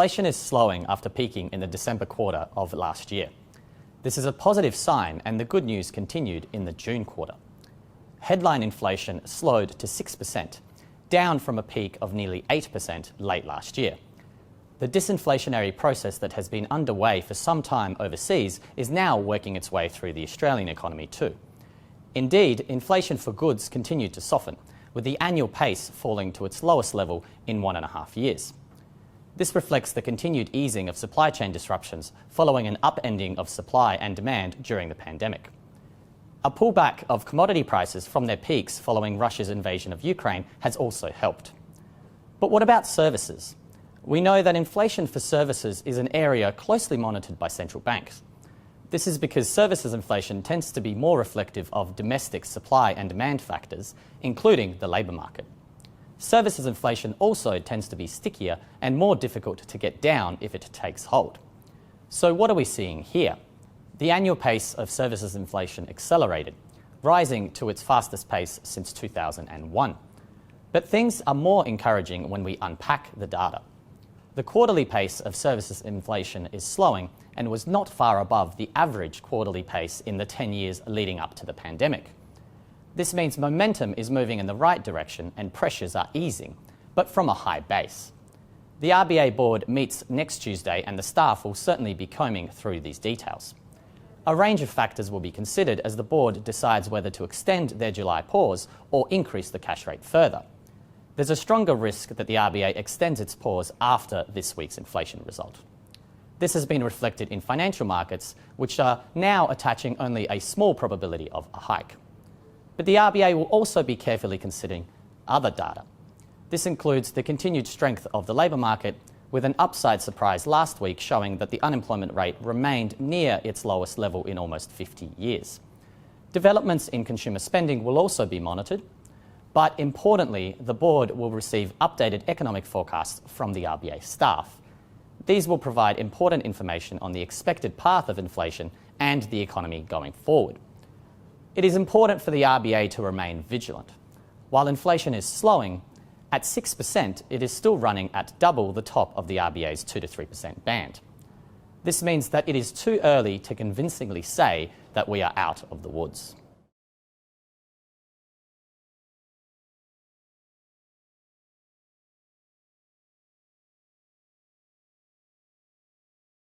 inflation is slowing after peaking in the December quarter of last year. This is a positive sign, and the good news continued in the June quarter. Headline inflation slowed to 6%, down from a peak of nearly 8% late last year. The disinflationary process that has been underway for some time overseas is now working its way through the Australian economy too. Indeed, inflation for goods continued to soften, with the annual pace falling to its lowest level in 1.5 years. This reflects the continued easing of supply chain disruptions following an upending of supply and demand during the pandemic. A pullback of commodity prices from their peaks following Russia's invasion of Ukraine has also helped. But what about services? We know that inflation for services is an area closely monitored by central banks. This is because services inflation tends to be more reflective of domestic supply and demand factors, including the labour market. Services inflation also tends to be stickier and more difficult to get down if it takes hold. So what are we seeing here? The annual pace of services inflation accelerated, rising to its fastest pace since 2001. But things are more encouraging when we unpack the data. The quarterly pace of services inflation is slowing and was not far above the average quarterly pace in the 10 years leading up to the pandemic. This means momentum is moving in the right direction and pressures are easing, but from a high base. The RBA board meets next Tuesday and the staff will certainly be combing through these details. A range of factors will be considered as the board decides whether to extend their July pause or increase the cash rate further. There's a stronger risk that the RBA extends its pause after this week's inflation result. This has been reflected in financial markets, which are now attaching only a small probability of a hike. But the RBA will also be carefully considering other data. This includes the continued strength of the labour market, with an upside surprise last week showing that the unemployment rate remained near its lowest level in almost 50 years. Developments in consumer spending will also be monitored, but importantly, the board will receive updated economic forecasts from the RBA staff. These will provide important information on the expected path of inflation and the economy going forward. It is important for the RBA to remain vigilant. While inflation is slowing, at 6%, it is still running at double the top of the RBA's 2 to 3% band. This means that it is too early to convincingly say that we are out of the woods.